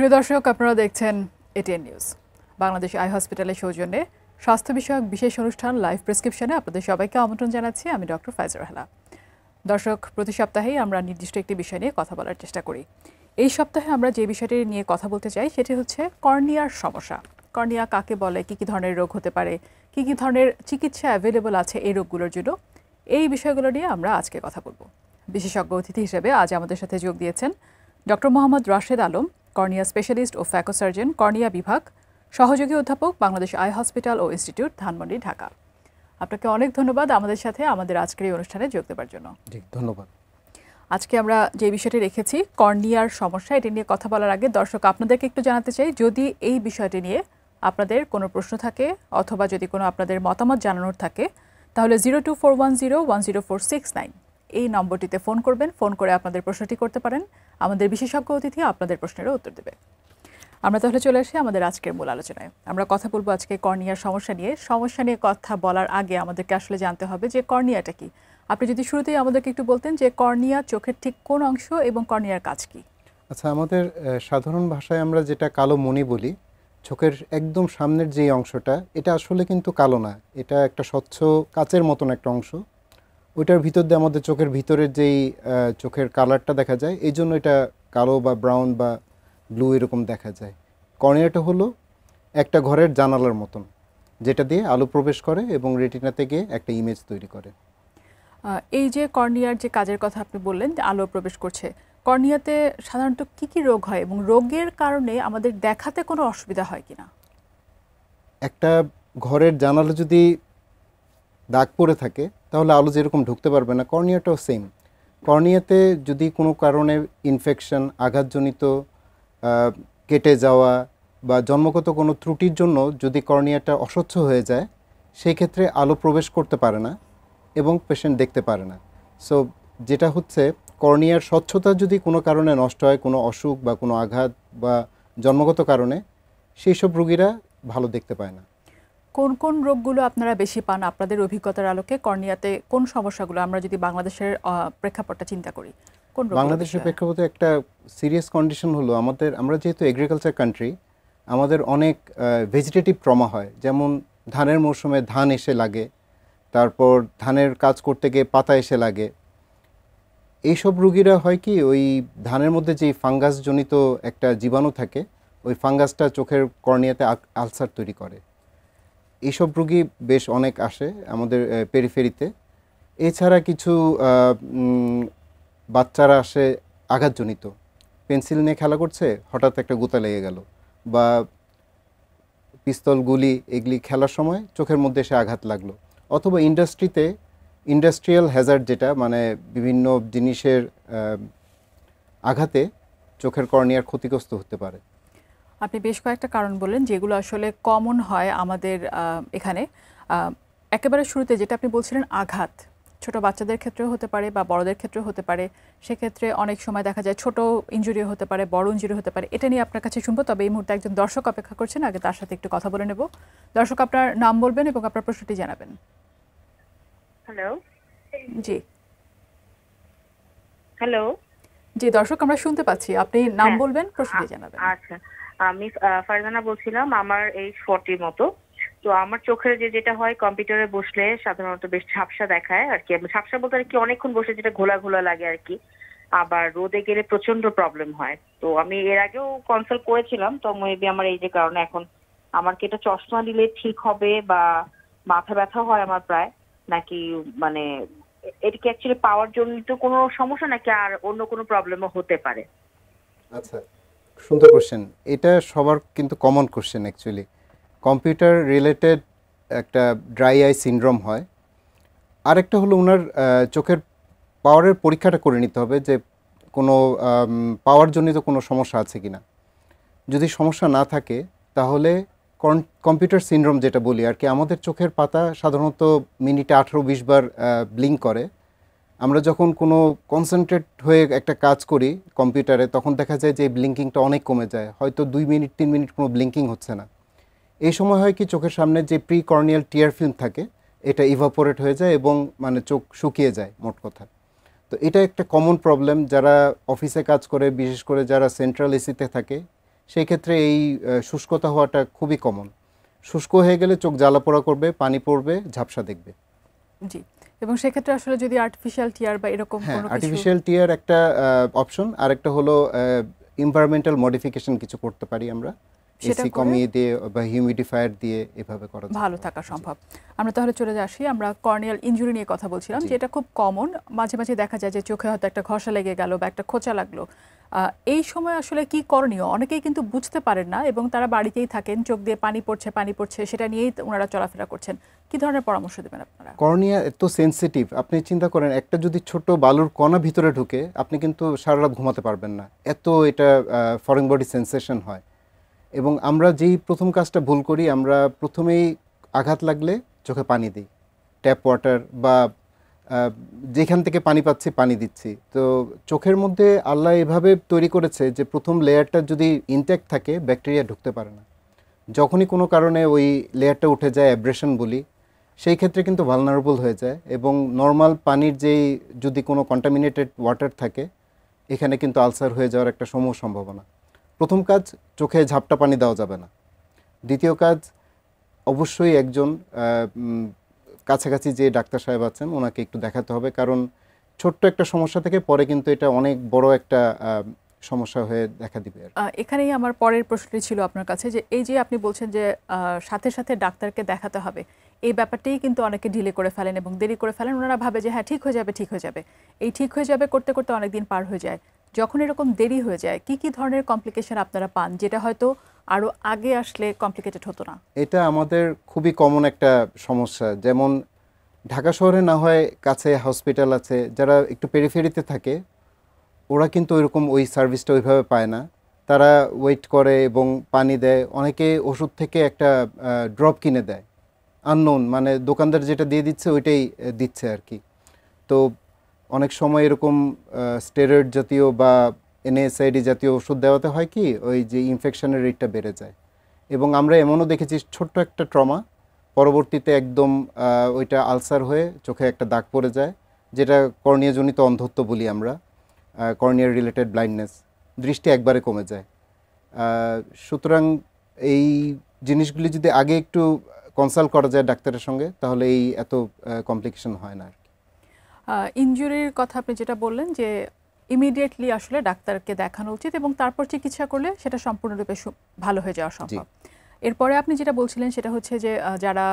প্রিয় দর্শক, আপনারা দেখছেন এটিএন নিউজ। বাংলাদেশ আই হসপিটালের সৌজন্যে স্বাস্থ্য বিষয়ক বিশেষ অনুষ্ঠান লাইভ প্রেসক্রিপশনে আপনাদের সবাইকে আমন্ত্রণ জানাচ্ছি। আমি ডক্টর ফাইজা রাহলা। দর্শক, প্রতি সপ্তাহেই আমরা নির্দিষ্ট একটি বিষয় নিয়ে কথা বলার চেষ্টা করি। এই সপ্তাহে আমরা যে বিষয়টি নিয়ে কথা বলতে চাই সেটি হচ্ছে কর্নিয়ার সমস্যা। কর্নিয়া কাকে বলে, কী কী ধরনের রোগ হতে পারে, কী কী ধরনের চিকিৎসা অ্যাভেলেবল আছে এই রোগগুলোর জন্য, এই বিষয়গুলো নিয়ে আমরা আজকে কথা বলবো। বিশেষজ্ঞ অতিথি হিসেবে আজ আমাদের সাথে যোগ দিয়েছেন doctor Mohammad Rashed Alam, cornea specialist ও ফ্যাকোসার্জন, কর্নিয়া বিভাগ, সহযোগী অধ্যাপক, বাংলাদেশ আই হসপিটাল ও ইনস্টিটিউট, ধানমন্ডি, ঢাকা। আপনাকে অনেক ধন্যবাদ আমাদের সাথে আমাদের আজকের এই অনুষ্ঠানে যোগ দেওয়ার জন্য। ধন্যবাদ। আজকে আমরা যে বিষয়টি রেখেছি কর্নিয়ার সমস্যা, এটি নিয়ে কথা বলার আগে দর্শক আপনাদেরকে একটু জানাতে চাই, যদি এই বিষয়টি নিয়ে আপনাদের কোনো প্রশ্ন থাকে অথবা যদি কোনো আপনাদের মতামত জানানোর থাকে তাহলে 0241010469 এই নম্বরটিতে ফোন করবেন। ফোন করে আপনাদের প্রশ্নটি করতে পারেন, আমাদের বিশেষজ্ঞ অতিথি আপনাদের প্রশ্নেরও উত্তর দেবে। আমরা তাহলে চলে আসি আমাদের আজকের মূল আলোচনায়। আমরা কথা বলবো আজকে কর্নিয়ার সমস্যা নিয়ে। সমস্যা নিয়ে কথা বলার আগে আমাদেরকে আসলে জানতে হবে যে কর্নিয়াটা কি। আপনি যদি শুরুতেই আমাদেরকে একটু বলতেন যে কর্নিয়া চোখের ঠিক কোন অংশ এবং কর্নিয়ার কাজ কি? আচ্ছা, আমাদের সাধারণ ভাষায় আমরা যেটা কালো মণি বলি, চোখের একদম সামনের যে অংশটা, এটা আসলে কিন্তু কালো না, এটা একটা স্বচ্ছ কাচের মতন একটা অংশ। ওইটার ভিতর দিয়ে আমাদের চোখের ভিতরের যেই চোখের কালারটা দেখা যায়, এই জন্য এটা কালো বা ব্রাউন বা ব্লু এরকম দেখা যায়। কর্নিয়াটা হলো একটা ঘরের জানালার মতন, যেটা দিয়ে আলো প্রবেশ করে এবং রেটিনাতে গিয়ে একটা ইমেজ তৈরি করে। এই যে কর্নিয়ার যে কাজের কথা আপনি বললেন, আলো প্রবেশ করছে, কর্নিয়াতে সাধারণত কি কি রোগ হয় এবং রোগের কারণে আমাদের দেখাতে কোনো অসুবিধা হয় কিনা? একটা ঘরের জানালা যদি দাগ পড়ে থাকে তাহলে আলো যেরকম ঢুকতে পারবে না, কর্নিয়াটাও সেম। কর্নিয়াতে যদি কোনো কারণে ইনফেকশন, আঘাতজনিত কেটে যাওয়া বা জন্মগত কোনো ত্রুটির জন্য যদি কর্নিয়াটা অস্বচ্ছ হয়ে যায়, সেই ক্ষেত্রে আলো প্রবেশ করতে পারে না এবং পেশেন্ট দেখতে পারে না। সো যেটা হচ্ছে, কর্নিয়ার স্বচ্ছতা যদি কোনো কারণে নষ্ট হয়, কোনো অসুখ বা কোনো আঘাত বা জন্মগত কারণে, সেই সব রোগীরা ভালো দেখতে পায় না। কোন কোন রোগগুলো আপনারা বেশি পান আপনাদের অভিজ্ঞতার আলোকে? কর্নিয়াতে কোন সমস্যাগুলো, আমরা যদি বাংলাদেশের প্রেক্ষাপটটা চিন্তা করি, কোন রোগ? বাংলাদেশের প্রেক্ষাপটে একটা সিরিয়াস কন্ডিশন হলো, আমরা যেহেতু এগ্রিকালচার কান্ট্রি, আমাদের অনেক ভেজিটেটিভ ট্রমা হয়। যেমন ধানের মৌসুমে ধান এসে লাগে, তারপর ধানের কাজ করতে গিয়ে পাতা এসে লাগে। এইসব রোগীরা হয় কি, ওই ধানের মধ্যে যেই ফাঙ্গাসজনিত একটা জীবাণু থাকে, ওই ফাঙ্গাসটা চোখের কর্নিয়াতে আলসার তৈরি করে। এইসব রোগী বেশ অনেক আসে আমাদের পেরিফেরিতে। এছাড়া কিছু বাচ্চারা আসে আঘাতজনিত, পেন্সিল নিয়ে খেলা করছে, হঠাৎ একটা গুতা লেগে গেল, বা পিস্তল, গুলি এগুলি খেলার সময় চোখের মধ্যে এসে আঘাত লাগলো, অথবা ইন্ডাস্ট্রিয়াল হ্যাজার্ড, যেটা মানে বিভিন্ন জিনিসের আঘাতে চোখের কর্নিয়ার ক্ষতিগ্রস্ত হতে পারে। আপনি বেশ কয়েকটা কারণ বললেন যেগুলো আসলে কমন হয় আমাদের এখানে। একেবারে শুরুতে যেটা আপনি বলছিলেন আঘাত, ছোট বাচ্চাদের ক্ষেত্রেও হতে পারে বা বড়দের ক্ষেত্রেও হতে পারে। সেক্ষেত্রে অনেক সময় দেখা যায় ছোট ইনজুরি হতে পারে, বড় ইনজুরি হতে পারে। এটা নিয়ে আপনার কাছে শুনবো, তবে এই মুহূর্তে একজন দর্শক অপেক্ষা করছেন, আগে তার সাথে একটু কথা বলে নেব। দর্শক, আপনার নাম বলবেন এবং আপনার প্রশ্নটি জানাবেন। হ্যালো। জি হ্যালো। জি দর্শক, আমরা শুনতে পাচ্ছি, আপনি নাম বলবেন, প্রশ্নটি জানাবেন। আচ্ছা, আমি ফারজানা বলছিলাম। আমার এই 40 মতো। তো আমার চোখের যেটা হয়, কম্পিউটারে বসলে সাধারণত বেশ ঝাপসা দেখায় আর কি। ঝাপসা বলতে আর কি অনেকক্ষণ বসে যেটা ঘোলা ঘোলা লাগে আর কি। আবার রোদে গেলে প্রচন্ড প্রবলেম হয়। তো আমি এর আগেও কনসাল্ট করেছিলাম, তো মেবি আমার এই যে কারণে এখন আমার কি এটা চশমা দিলে ঠিক হবে, বা মাথা ব্যথা হয় আমার প্রায়, নাকি মানে এটা কি অ্যাকচুয়ালি পাওয়ার জন্য তো কোনো সমস্যা, নাকি আর অন্য কোনো প্রবলেমও হতে পারে? আচ্ছা, সুন্দর কোশ্চেন। এটা সবার কিন্তু common question actually. Computer related একটা ড্রাই আই সিনড্রোম হয়। আরেকটা হলো ওনার চোখের পাওয়ারের পরীক্ষাটা করে নিতে হবে, যে কোনো পাওয়ার জনিত কোনো সমস্যা আছে কিনা। যদি সমস্যা না থাকে তাহলে কম্পিউটার সিনড্রোম যেটা বলি আর কি, আমাদের চোখের পাতা সাধারণত মিনিটে 18-20 বার ব্লিঙ্ক করে। আমরা যখন কোনো কনসেন্ট্রেট হয়ে একটা কাজ করি কম্পিউটারে, তখন দেখা যায় যে ব্লিঙ্কিংটা অনেক কমে যায়, হয়তো 2 মিনিট 3 মিনিট কোনো ব্লিঙ্কিং হচ্ছে না। এই সময় হয় কি, চোখের সামনে যে প্রি কর্নিয়াল টিয়ার ফিল্ম থাকে, এটা ইভাপোরেট হয়ে যায় এবং মানে চোখ শুকিয়ে যায় মোট কথা। তো এটা একটা কমন প্রবলেম। যারা অফিসে কাজ করে, বিশেষ করে যারা সেন্ট্রাল এসিতে থাকে, সেই ক্ষেত্রে এই শুষ্কতা হওয়াটা খুবই কমন। শুষ্ক হয়ে গেলে চোখ জ্বালাপোড়া করবে, পানি পড়বে, ঝাপসা দেখবে। জি, এবং সেক্ষেত্রে আসলে যদি আর্টিফিশিয়াল টিয়ার বা এরকম হ্যাঁ, কোনো কিছু, আর্টিফিশিয়াল টিয়ার একটা অপশন, আরেকটা হলো এনভায়রনমেন্টাল মডিফিকেশন কিছু করতে পারি আমরা, সেটা এসি করে কমিয়ে দিয়ে বা হিউমিডিফায়ার দিয়ে এভাবে করা যায়। ভালো থাকা সম্ভব। আমরা তাহলে চলে আসি, আমরা কর্নিয়াল ইনজুরি নিয়ে কথা বলছিলাম, যেটা খুব কমন। মাঝে মাঝে দেখা যায় যে চোখে হয়তো একটা ঘষা লেগে গেল বা একটা খোঁচা লাগলো। এই সময় আসলে কি করণীয়? অনেকেই কিন্তু বুঝতে পারেন না এবং তারা বাড়িতেই থাকেন, চোখ দিয়ে পানি পড়ছে, সেটা নিয়েই ওনারা চলাফেরা করছেন। কি ধরনের পরামর্শ দেবেন আপনারা? কর্নিয়া এত সেনসিটিভ, আপনি চিন্তা করেন একটা যদি ছোট বালুর কণা ভিতরে ঢুকে আপনি কিন্তু সারা রাত ঘুমাতে পারবেন না, এত এটা ফরেন বডি সেন্সেশন হয়। এবং আমরা যেই প্রথম কাজটা ভুল করি, আমরা প্রথমেই আঘাত লাগলে চোখে পানি দিই, ট্যাপ ওয়াটার বা যেখান থেকে পানি পাচ্ছি পানি দিচ্ছি। তো চোখের মধ্যে আল্লাহ এভাবে তৈরি করেছে যে প্রথম লেয়ারটা যদি ইনট্যাক্ট থাকে ব্যাকটেরিয়া ঢুকতে পারে না। যখনই কোনো কারণে ওই লেয়ারটা উঠে যায়, অ্যাব্রেশন বলি, সেই ক্ষেত্রে কিন্তু ভালনারেবল হয়ে যায়। এবং নর্মাল পানির যেই যদি কোনো কন্টামিনেটেড ওয়াটার থাকে, এখানে কিন্তু আলসার হয়ে যাওয়ার একটা সমূহ সম্ভাবনা। প্রথম কাজ, চোখে ঝাপটা পানি দেওয়া যাবে না। দ্বিতীয় কাজ, অবশ্যই একজন কাছাকাছি যে ডাক্তার সাহেব আছেন ওনাকে একটু দেখাতে হবে, কারণ ছোট্ট একটা সমস্যা থেকে পরে কিন্তু এটা অনেক বড় একটা সমস্যা হয়ে দেখা দিবে। এখানেই আমার পরের প্রশ্নটি ছিল আপনার কাছে, যে এই যে আপনি বলছেন যে সাথে সাথে ডাক্তারকে দেখাতে হবে, এই ব্যাপারটাই কিন্তু অনেকে ডিলে করে ফেলেন এবং দেরি করে ফেলেন। ওনারা ভাবে যে হ্যাঁ ঠিক হয়ে যাবে, এই ঠিক হয়ে যাবে করতে করতে অনেক দিন পার হয়ে যায়। যখন এরকম দেরি হয়ে যায়, কি কি ধরনের কমপ্লিকেশন আপনারা পান, যেটা হয়তো আরও আগে আসলে কমপ্লিকেটেড হতো না? এটা আমাদের খুবই কমন একটা সমস্যা। যেমন ঢাকা শহরে না হয় কাছে হসপিটাল আছে, যারা একটু পেরিফেরিতে থাকে ওরা কিন্তু ওইরকম ওই সার্ভিসটা ওইভাবে পায় না। তারা ওয়েট করে এবং পানি দেয়, অনেকে ওষুধ থেকে একটা ড্রপ কিনে দেয়, আননোন, মানে দোকানদার যেটা দিয়ে দিচ্ছে ওইটাই দিচ্ছে আর কি। তো অনেক সময় এরকম স্টেরয়েড জাতীয় বা এনএসআইডি জাতীয় ওষুধ দেওয়াতে হয় কি, ওই যে ইনফেকশনের রেটটা বেড়ে যায়। এবং আমরা এমনও দেখেছি ছোট্ট একটা ট্রমা পরবর্তীতে একদম ওইটা আলসার হয়ে চোখে একটা দাগ পড়ে যায়, যেটা কর্নিয়াজনিত অন্ধত্ব বলি আমরা, কর্নিয়ার রিলেটেড ব্লাইন্ডনেস, দৃষ্টি একবারে কমে যায়। সুতরাং এই জিনিসগুলি যদি আগে একটু কনসাল্ট করা যায় ডাক্তারের সঙ্গে, তাহলে এই এত কমপ্লিকেশন হয় না আর কি। ইনজুরির কথা আপনি যেটা বললেন যে ইমিডিয়েটলি আসলে ডাক্তারকে দেখানো উচিত এবং তারপর চিকিৎসা করলে সেটা সম্পূর্ণরূপে ভালো হয়ে যাওয়া সম্ভব। এরপরে আপনি যেটা বলছিলেন সেটা হচ্ছে যে যারা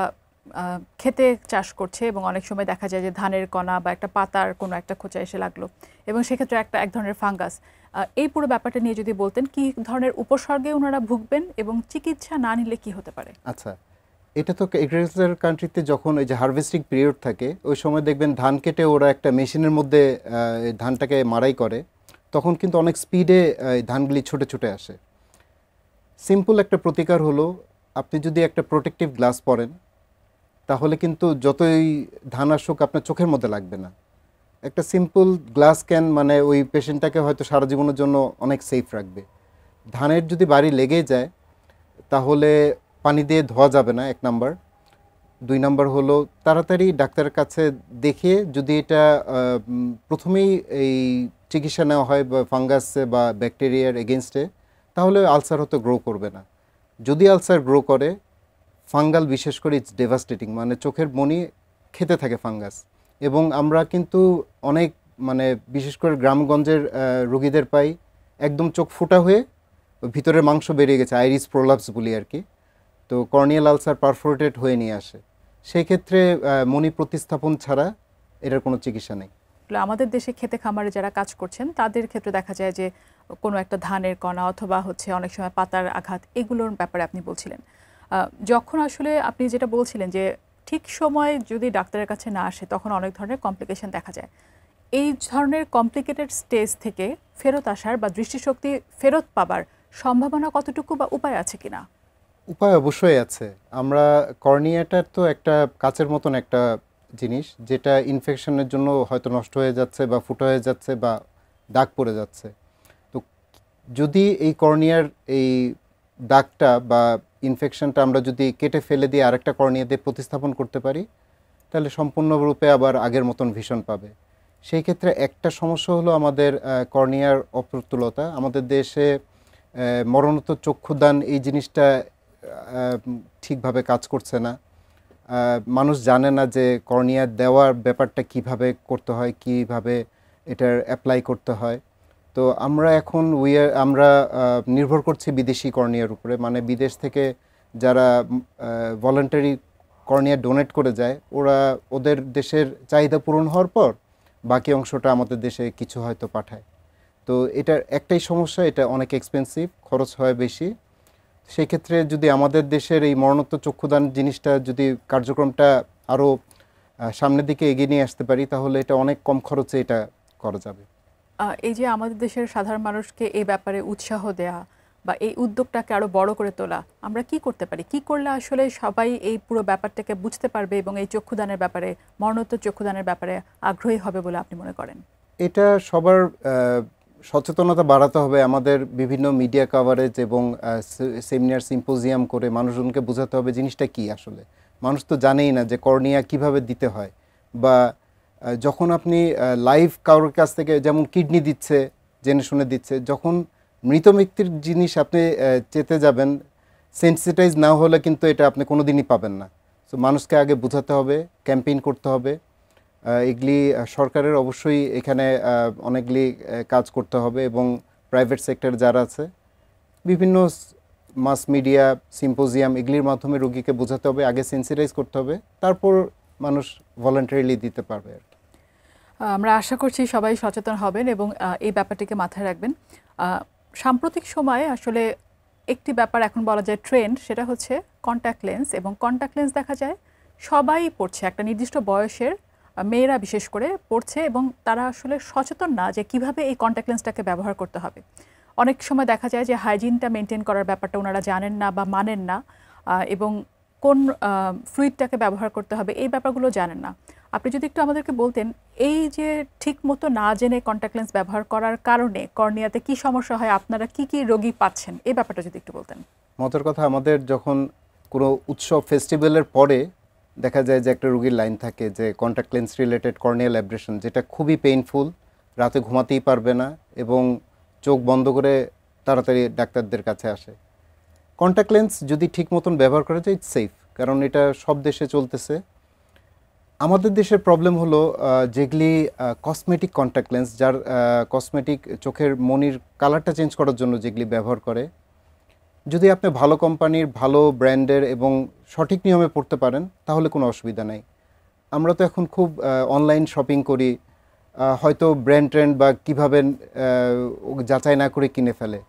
খেতে চাষ করছে এবং অনেক সময় দেখা যায় যে ধানের কণা বা একটা পাতার কোনো একটা খোঁচা এসে লাগলো এবং সেক্ষেত্রে এক ধরনের ফাঙ্গাস, এই পুরো ব্যাপারটা নিয়ে যদি বলতেন, কি ধরনের উপসর্গে ওনারা ভুগবেন এবং চিকিৎসা না নিলে কি হতে পারে? আচ্ছা, এটা তো এগ্রিকালচার কান্ট্রিতে যখন ওই যে হারভেস্টিং পিরিয়ড থাকে, ওই সময় দেখবেন ধান কেটে ওরা একটা মেশিনের মধ্যে ধানটাকে মাড়াই করে, তখন কিন্তু অনেক স্পিডে ধানগুলি ছুটে ছুটে আসে। সিম্পল একটা প্রতিকার হলো, আপনি যদি একটা প্রোটেক্টিভ গ্লাস পরেন তাহলে কিন্তু যতই ধান আসুক আপনার চোখের মধ্যে লাগবে না। একটা সিম্পল গ্লাস ক্যান মানে ওই পেশেন্টটাকে হয়তো সারা জীবনের জন্য অনেক সেফ রাখবে। ধানের যদি বাড়ি লেগে যায় তাহলে পানি দিয়ে ধোয়া যাবে না, 1 নাম্বার। 2 নাম্বার হলো তাড়াতাড়ি ডাক্তারের কাছে দেখিয়ে যদি এটা প্রথমেই এই চিকিৎসা নেওয়া হয় বা ফাঙ্গাসে বা ব্যাকটেরিয়ার এগেনস্টে, তাহলে আলসার হয়তো গ্রো করবে না। যদি আলসার গ্রো করে, ফাঙ্গাল বিশেষ করে ইটস ডেভাস্টেটিং, মানে চোখের মনি খেতে থাকে ফাঙ্গাস। এবং আমরা কিন্তু অনেক মানে বিশেষ করে গ্রামগঞ্জের রোগীদের পাই একদম চোখ ফোটা হয়ে ভিতরের মাংস বেরিয়ে গেছে, আইরিস প্রোলাপস বলি আর কি। তো কর্নিয়াল আলসার পারফোরেটেড হয়ে নিয়ে আসে, সেই ক্ষেত্রে মনি প্রতিস্থাপন ছাড়া এটার কোনো চিকিৎসা নেই। আমাদের দেশে খেতে খামারে যারা কাজ করছেন তাদের ক্ষেত্রে দেখা যায় যে কোনো একটা ধানের কণা অথবা হচ্ছে অনেক সময় পাতার আঘাত, এগুলোর ব্যাপারে আপনি বলছিলেন। যখন আসলে আপনি যেটা বলছিলেন যে ঠিক সময়ে যদি ডাক্তারের কাছে না আসে তখন অনেক ধরনের কমপ্লিকেশন দেখা যায়, এই ধরনের কমপ্লিকেটেড স্টেজ থেকে ফেরত আসার বা দৃষ্টিশক্তি ফেরত পাবার সম্ভাবনা কতটুকু বা উপায় আছে কিনা? উপায় অবশ্যই আছে। আমরা কর্নিয়াটার তো একটা কাচের মতন একটা জিনিস, যেটা ইনফেকশনের জন্য হয়তো নষ্ট হয়ে যাচ্ছে বা ফুটো হয়ে যাচ্ছে বা দাগ পড়ে যাচ্ছে। তো যদি এই কর্নিয়ার এই দাগটা বা ইনফেকশনটা আমরা যদি কেটে ফেলে দিয়ে আরেকটা কর্নিয়া দিয়ে প্রতিস্থাপন করতে পারি, তাহলে সম্পূর্ণরূপে আবার আগের মতন ভিশন পাবে। সেই ক্ষেত্রে একটা সমস্যা হলো আমাদের কর্নিয়ার অপ্রতুলতা। আমাদের দেশে মরণোত্তর চক্ষুদান এই জিনিসটা ঠিকভাবে কাজ করছে না। মানুষ জানে না যে কর্নিয়া দেওয়ার ব্যাপারটা কিভাবে করতে হয়, কিভাবে এটার অ্যাপ্লাই করতে হয়। তো আমরা এখন আমরা নির্ভর করছি বিদেশি কর্নিয়ার উপরে, মানে বিদেশ থেকে যারা ভলান্টারি কর্নিয়া ডোনেট করে যায়, ওদের দেশের চাহিদা পূরণ হওয়ার পর বাকি অংশটা আমাদের দেশে কিছু হয়তো পাঠায়। তো এটার একটাই সমস্যা, এটা অনেক এক্সপেন্সিভ, খরচ হয় বেশি। সেই ক্ষেত্রে যদি আমাদের দেশের এই মরণোত্তর চক্ষুদান জিনিসটা যদি কার্যক্রমটা আরও সামনের দিকে এগিয়ে নিয়ে আসতে পারি, তাহলে এটা অনেক কম খরচে এটা করা যাবে। এই যে আমাদের দেশের সাধারণ মানুষকে এই ব্যাপারে উৎসাহ দেয়া বা এই উদ্যোগটাকে আরো বড় করে তোলা, আমরা কি করতে পারি? কি করলে আসলে সবাই এই পুরো ব্যাপারটাকে বুঝতে পারবে এবং এই চক্ষুদানের ব্যাপারে, মরণোত্তর চক্ষুদানের ব্যাপারে আগ্রহী হবে বলে আপনি মনে করেন? এটা সবার সচেতনতা বাড়াতে হবে। আমাদের বিভিন্ন মিডিয়া কভারেজ এবং সেমিনার সিম্পোজিয়াম করে মানুষজনকে বোঝাতে হবে জিনিসটা কি আসলে। মানুষ তো জানেই না যে কর্নিয়া কিভাবে দিতে হয়, বা যখন আপনি লাইভ কারোর কাছ থেকে, যেমন কিডনি দিচ্ছে জেনে শুনে দিচ্ছে, যখন মৃত ব্যক্তির জিনিস আপনি চেতে যাবেন, সেন্সিটাইজ না হলে কিন্তু এটা আপনি কোনো দিনই পাবেন না। সো মানুষকে আগে বোঝাতে হবে, ক্যাম্পেইন করতে হবে। এগুলি সরকারের অবশ্যই এখানে অনেকগুলি কাজ করতে হবে, এবং প্রাইভেট সেক্টর যারা আছে বিভিন্ন মাস মিডিয়া সিম্পোজিয়াম এগুলির মাধ্যমে রোগীকে বোঝাতে হবে, আগে সেন্সিটাইজ করতে হবে, তারপর মানুষ ভলান্টারিলি দিতে পারবে আর কি। আমরা আশা করছি সবাই সচেতন হবেন এবং এই ব্যাপারটিকে মাথায় রাখবেন। সাম্প্রতিক সময়ে আসলে একটি ব্যাপার এখন বলা যায় ট্রেন্ড, সেটা হচ্ছে কন্ট্যাক্ট লেন্স, এবং কন্ট্যাক্ট লেন্স দেখা যায় সবাই পড়ছে, একটা নির্দিষ্ট বয়সের মেয়েরা বিশেষ করে পড়ছে, এবং তারা আসলে সচেতন না যে কিভাবে এই কন্ট্যাক্ট লেন্সটাকে ব্যবহার করতে হবে। অনেক সময় দেখা যায় যে হাইজিনটা মেনটেন করার ব্যাপারটা ওনারা জানেন না বা মানেন না, এবং কোন ফ্লুইডটাকে ব্যবহার করতে হবে এই ব্যাপারগুলো জানেন না। আপনি যদি একটু আমাদেরকে বলতেন, এই যে ঠিক মতো না জেনে কন্ট্যাক্ট লেন্স ব্যবহার করার কারণে কর্নিয়াতে কি সমস্যা হয়, আপনারা কি কি রোগী পাচ্ছেন, এই ব্যাপারটা যদি একটু বলতেন। মজার কথা, আমাদের যখন কোনো উৎসব ফেস্টিভ্যালের পরে দেখা যায় যে একটা রোগীর লাইন থাকে যে contact lens related corneal abrasion, যেটা খুবই পেইনফুল, রাতে ঘুমাতেই পারবে না এবং চোখ বন্ধ করে তাড়াতাড়ি ডাক্তারদের কাছে আসে। কন্ট্যাক্ট লেন্স যদি ঠিক মতন ব্যবহার করা যায়, ইটস সেফ, কারণ এটা সব দেশে চলতেছে। আমাদের দেশের প্রবলেম হলো যেগুলি কসমেটিক কন্ট্যাক্ট লেন্স, যার কসমেটিক চোখের মনির কালারটা চেঞ্জ করার জন্য যেগুলি ব্যবহার করে, যদি আপনি ভালো কোম্পানির, ভালো ব্র্যান্ডের এবং সঠিক নিয়মে পড়তে পারেন তাহলে কোনো অসুবিধা নাই। আমরা তো এখন খুব অনলাইন শপিং করি, হয়তো ব্র্যান্ড ট্রেন্ড বা কীভাবে যাচাই না করে কিনে ফেলে।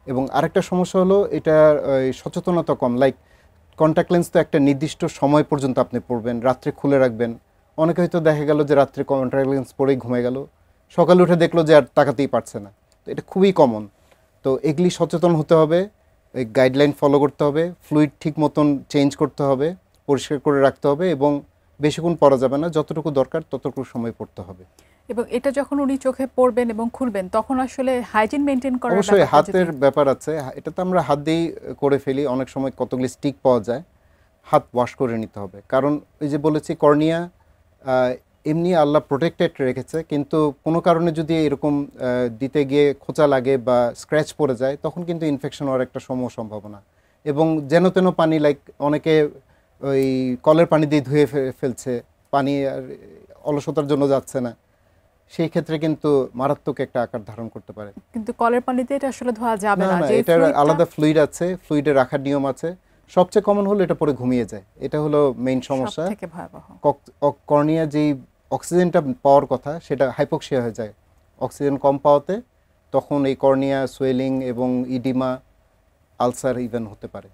এবং আরেকটা সমস্যা হলো এটা সচেতনতা কম। লাইক কন্ট্যাক্ট লেন্স তো একটা নির্দিষ্ট সময় পর্যন্ত আপনি পরবেন, রাত্রে খুলে রাখবেন। অনেকে হয়তো দেখা গেল যে রাত্রে কন্ট্যাক্ট লেন্স পরেই ঘুমিয়ে গেল, সকালে উঠে দেখলো যে আর তাকাতেই পারছে না। তো এটা খুবই কমন। তো এগুলি সচেতন হতে হবে, এই গাইডলাইন ফলো করতে হবে, ফ্লুইড ঠিক মতন চেঞ্জ করতে হবে, পরিষ্কার করে রাখতে হবে, এবং বেশিক্ষণ পরা যাবে না, যতটুকু দরকার ততটুকু সময় পড়তে হবে। এবং এটা যখন উনি চোখে পড়বেন এবং খুলবেন, তখন আসলে হাইজিন মেনটেন করার অবশ্যই হাতের ব্যাপার আছে। এটা তো আমরা হাত দিয়েই করে ফেলি, অনেক সময় কতগুলি স্টিক পাওয়া যায়, হাত ওয়াশ করে নিতে হবে। কারণ এই যে বলেছি কর্নিয়া এমনি আল্লাহ প্রোটেক্টেড রেখেছে, কিন্তু কোনো কারণে যদি এরকম দিতে গিয়ে খোঁচা লাগে বা স্ক্র্যাচ পড়ে যায়, তখন কিন্তু ইনফেকশন হওয়ার একটা সম্ভাবনা। এবং যেন তেন পানি, লাইক অনেকে ওই কলের পানি দিয়ে ধুয়ে ফেলছে, পানি আর অলসতার জন্য যাচ্ছে না, সেই ক্ষেত্রে কিন্তু মারাত্মক একটা আকার ধারণ করতে পারে। কিন্তু কলের পানিতে এটা আসলে ধোয়া যাবে না, যে এটার আলাদা ফ্লুইড আছে, ফ্লুইডে রাখার নিয়ম আছে। সবচেয়ে কমন হলো এটা পরে ঘুমিয়ে যায়, এটা হলো মেইন সমস্যা। সবথেকে ভয়াবহ। কর্নিয়া যেই অক্সিজেনটা পাওয়ার কথা সেটা হাইপোক্সিয়া হয়ে যায় অক্সিজেন কম পাওয়াতে, তখন এই কর্নিয়া সোয়েলিং এবং ইডিমা, আলসার ইভেন হতে পারে।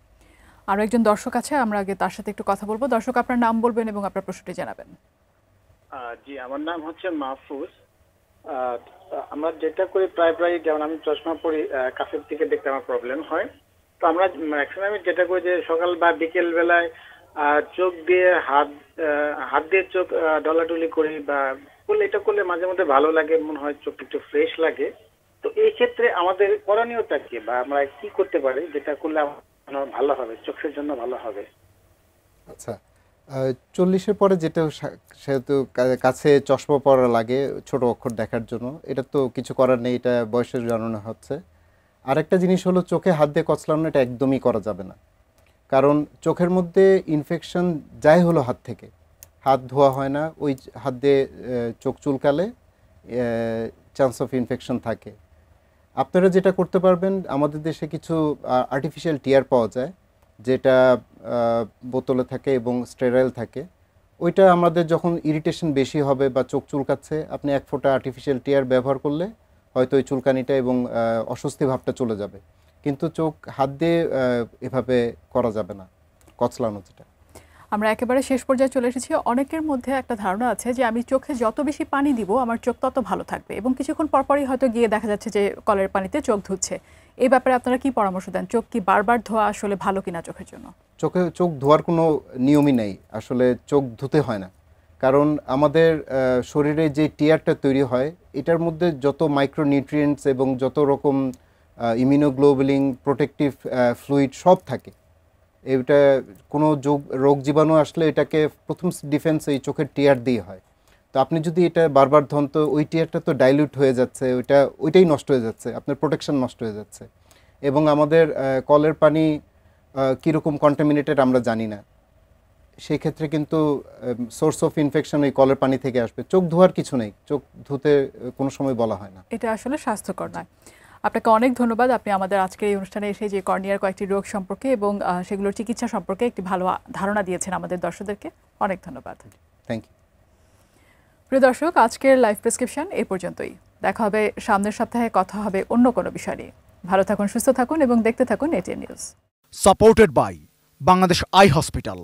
আরও একজন দর্শক আছে, আমরা আগে তার সাথে একটু কথা বলবো। দর্শক, আপনার নাম বলবেন এবং আপনার প্রশ্নটি জানাবেন। জি, আমার নাম হচ্ছে মাহফুজ। আমরা যেটা করি প্রায় যেমন আমি চশমা পরি, কাছের দিকে দেখতে আমার প্রবলেম হয়। তো আমরা ম্যাক্সিমাম যেটা করি যে সকাল বা বিকেল বেলায় চোখ দিয়ে হাত দিয়ে চোখ ডলাডলি করি, বা এটা করলে মাঝে মধ্যে ভালো লাগে, মনে হয় চোখটা একটু ফ্রেশ লাগে। তো এই ক্ষেত্রে আমাদের করণীয়টা কি, বা আমরা কি করতে পারি যেটা করলে আমার ভালো হবে, চোখের জন্য ভালো হবে? আচ্ছা, 40-এর পরে যেটা সেহেতু কাছে চশমা পরা লাগে ছোট অক্ষর দেখার জন্য, এটা তো কিছু করার নেই, এটা বয়সের কারণে হচ্ছে। আরেকটা জিনিস হলো চোখে হাত দিয়ে কচলানো, এটা একদমই করা যাবে না, কারণ চোখের মধ্যে ইনফেকশন যাই হলো হাত থেকে, হাত ধোয়া হয় না, ওই হাত দিয়ে চোখ চুলকালে চান্স অফ ইনফেকশন থাকে। আপনারা যেটা করতে পারবেন, আমাদের দেশে কিছু আর্টিফিশিয়াল টিয়ার পাওয়া যায় যেটা বোতলে থাকে এবং স্টেরাইল থাকে। ওইটা আমাদের যখন ইরিটেশন বেশি হবে বা চোখ চুলকাচ্ছে, আপনি 1 ফোঁটা আর্টিফিশিয়াল টিয়ার ব্যবহার করলে হয়তো ওই চুলকানিটা এবং অস্বস্তি ভাবটা চলে যাবে। কিন্তু চোখ হাত দিয়ে এভাবে করা যাবে না, কচলানো যেটা। আমরা একেবারে শেষ পর্যায়ে চলে এসেছি। অনেকের মধ্যে একটা ধারণা আছে যে আমি চোখে যত বেশি পানি দিব আমার চোখ তত ভালো থাকবে, এবং কিছুক্ষণ পরপরই হয়তো গিয়ে দেখা যাচ্ছে যে কলের পানিতে চোখ ধুচ্ছে। এই ব্যাপারে আপনারা কি পরামর্শ দেন? চোখ কি বারবার ধোয়া আসলে ভালো কিনা চোখের জন্য? চোখ ধোয়ার কোনো নিয়মই নেই, আসলে চোখ ধুতে হয় না, কারণ আমাদের শরীরে যে টিয়ারটা তৈরি হয় এটার মধ্যে যত মাইক্রোনিউট্রিয়েন্টস এবং যত রকম ইমিউনোগ্লোবুলিন, প্রোটেক্টিভ ফ্লুইড সব থাকে। এটা কোনো রোগ জীবাণু আসলে এটাকে প্রথম ডিফেন্স এই চোখের টিয়ার দিয়ে হয়। তো আপনি যদি এটা বারবার ধন, তো ওই টিয়ারটা তো ডাইলিউট হয়ে যাচ্ছে, ওইটাই নষ্ট হয়ে যাচ্ছে, আপনার প্রোটেকশন নষ্ট হয়ে যাচ্ছে। এবং আমাদের কলের পানি কীরকম কন্টামিনেটেড আমরা জানি না, সেই ক্ষেত্রে কিন্তু সোর্স অফ ইনফেকশন ওই কলের পানি থেকে আসবে। চোখ ধোয়ার কিছু নেই, চোখ ধুতে কোনো সময় বলা হয় না, এটা আসলে স্বাস্থ্যকর নয়। আপনাকে অনেক ধন্যবাদ, আপনি আমাদের আজকের এই অনুষ্ঠানে এসে যে কর্নিয়ার কয়েকটি রোগ সম্পর্কে এবং সেগুলোর চিকিৎসা সম্পর্কে একটি ভালো ধারণা দিয়েছেন আমাদের দর্শকদেরকে। অনেক ধন্যবাদ। Thank you. প্রিয় দর্শক, আজকের লাইভ প্রেসক্রিপশন এই পর্যন্তই। দেখা হবে সামনের সপ্তাহে, কথা হবে অন্য কোনো বিষয় নিয়ে। ভালো থাকুন, সুস্থ থাকুন এবং দেখতে থাকুন ATN news. Supported by Bangladesh eye hospital.